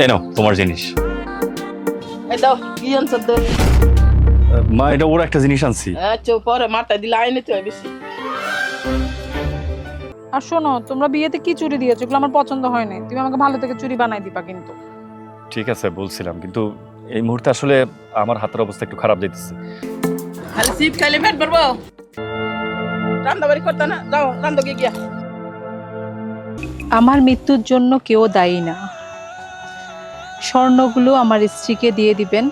এই নাও তোমার জিনিস। এই দাও কি আনছো তো? মা এটা ওর একটা জিনিস আনছি। আচ্ছা পরে মাথায় দিলে আইনে তো বেশি। আর শোনো, তোমরা বিয়েতে কি চুড়ি দিয়েছো এগুলো আমার পছন্দ হয়নি। তুমি আমাকে ভালো থেকে চুড়ি বানাই দিবা কিন্তু। ঠিক আছে বলছিলাম, কিন্তু এই মুহূর্তে আসলে আমার হাতের অবস্থা একটু খারাপ যাইতেছে। খালি সিপ খাইলে পেট ভরবো? রান্না বাড়ি করতে না, যাও রান্ধো গিয়া। আমার মৃত্যুর জন্য কেউ দায়ী না। স্বর্ণগুলো আমার স্ত্রীকে দিয়ে দিবেন।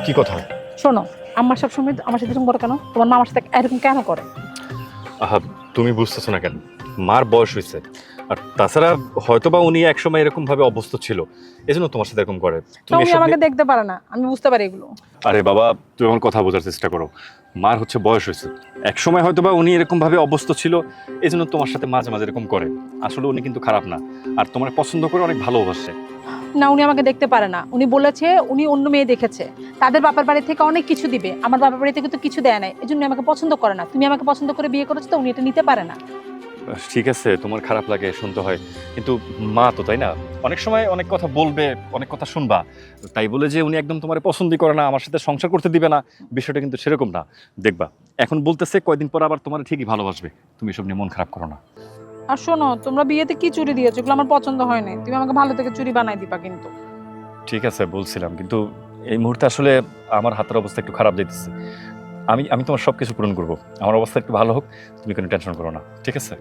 কি কথা? শোনো, আমার সবসময় আমার সাথে এরকম করে কেন? তোমার মা আমার সাথে এরকম কেন করে? আহা, তুমি বুঝতেছো না কেন? মার বয়স হয়েছে, আর তাছাড়া হয়তোবা উনি একসময় এরকম ভাবে অভ্যস্ত ছিল, এজন্য তোমার সাথে এরকম করে। তুমি উনি এসব আমাকে নিয়ে- দেখতে পারে না, আমি বুঝতে পারি এগুলো। আরে বাবা, তুমি আমার কথা বোঝার চেষ্টা করো। মার হচ্ছে বয়স হয়েছে, একসময় হয়তোবা উনি এরকম ভাবে অভ্যস্ত ছিল, এজন্য তোমার সাথে মাঝে মাঝে এরকম করে। আসলে উনি কিন্তু খারাপ না, আর তোমার পছন্দ করে অনেক ভালোবাসে। না, উনি আমাকে দেখতে পারে না। উনি বলেছে উনি অন্য মেয়ে দেখেছে, তাদের বাবার বাড়ি থেকে অনেক কিছু দিবে, আমার বাবার বাড়ি থেকে তো কিছু দেয় নাই, এই জন্য আমাকে পছন্দ করে না। তুমি আমাকে পছন্দ করে বিয়ে করেছো, তো উনি এটা নিতে পারে না। ঠিক আছে, তোমার খারাপ লাগে শুনতে হয়, কিন্তু মা তো, তাই না? অনেক সময় অনেক কথা বলবে, অনেক কথা শুনবা। তাই বলে যে উনি একদম তোমার পছন্দই করে না, আমার সাথে সংসার করতে দিবে না, বিষয়টা কিন্তু সেরকম না। দেখবা এখন বলতেছে, কয়দিন পর আবার তোমার ঠিকই ভালোবাসবে। তুমি এসব নিয়ে মন খারাপ করো না। আর শোনো, তোমরা বিয়েতে কি চুড়ি দিয়েছো এগুলো আমার পছন্দ হয়নি। তুমি আমাকে ভালো থেকে চুড়ি বানাই দিবা কিন্তু। ঠিক আছে বলছিলাম, কিন্তু এই মুহূর্তে আসলে আমার হাতের অবস্থা একটু খারাপ যাইতেছে। আমি আমি তোমার সব কিছু পূরণ করবো, আমার অবস্থা একটু ভালো হোক, তুমি কোনো টেনশন করো না, ঠিক আছে?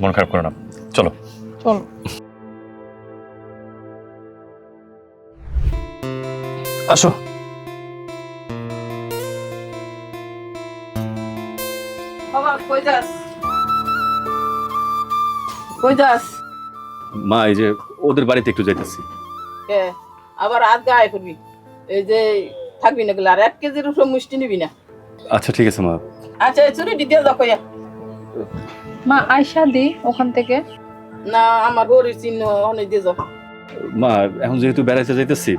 মন খারাপ করো না, চলো। চলো। আসো। বাবা কই যাস? কই যাস? মা, এই যে ওদের বাড়িতে একটু যাইতেছি। কে আবার আজ গায়ে করবি? এই যে থাকবি না গেলে আর 1 কেজির উপর মিষ্টি নিবি না। আচ্ছা ঠিক আছে মা। আচ্ছা এই চুরি দিতে যাও কইয়া। মা আয়শা দি ওখান থেকে। না আমার গরির চিহ্ন অনেক দিয়ে যাও। মা, এখন যেহেতু বেড়াইতে যাইতেছি,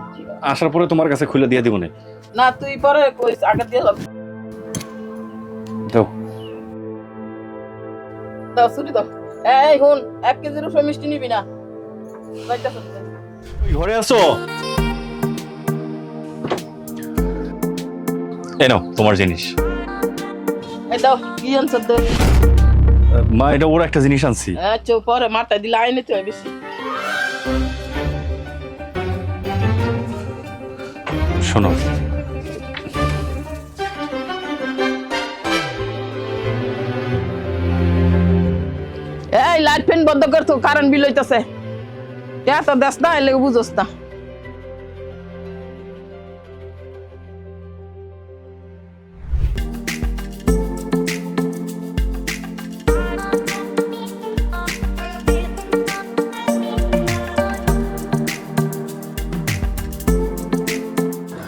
আসার পরে তোমার কাছে খুলে দিয়ে দিব না। না তুই পরে কইস, আগে দিয়ে যাও। দাও। দাও চুরি দাও। এই হুন, 1 কেজির উপর মিষ্টি নিবি না। যাইতাছ? ওই ঘরে আছো? এই নাও তোমার জিনিস। এই দাও কি আনছো তো? মা এটা ওর একটা জিনিস আনছি। আচ্ছা পরে মাথায় দিলে আইনে তো বেশি। শোনো, এই লাইট ফ্যান বন্ধ কর তো, কারেন্ট বিল হইতাছে। এত দেশ না এলে বুঝোস না।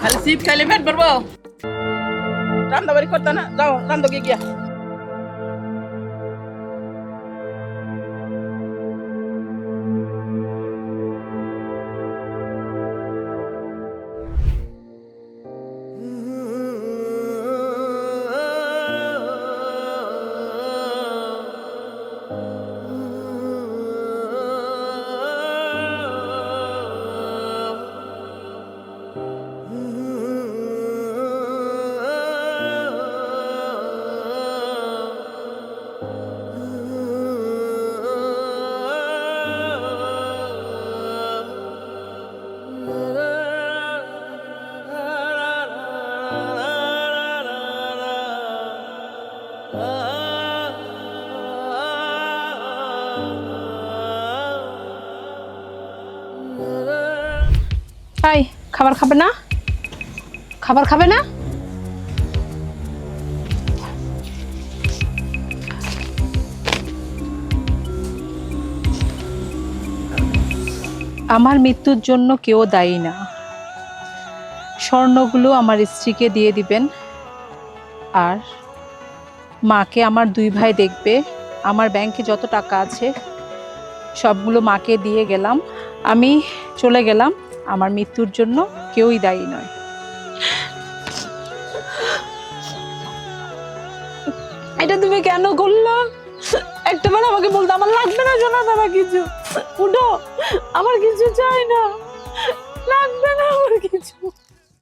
খালি সিপ খাইলে পেট ভরবো? রান্না বাড়ি করতে না, যাও রান্ধো গিয়া। হাই, খাবার খাবে না? খাবার খাবে না? আমার মৃত্যুর জন্য কেউ দায়ী না। স্বর্ণগুলো আমার স্ত্রীকে দিয়ে দিবেন, আর মাকে আমার 2 ভাই দেখবে। আমার ব্যাংকে যত টাকা আছে সবগুলো মাকে দিয়ে গেলাম। আমি চলে গেলাম। আমার মৃত্যুর জন্য কেউই দায়ী নয়। এটা তুমি কেন করলা? একটাবার আমাকে বলতে, আমার লাগবে না সোনা দানা কিছু, উঠো, আমার কিছু চাই না, লাগবে না আমার কিছু।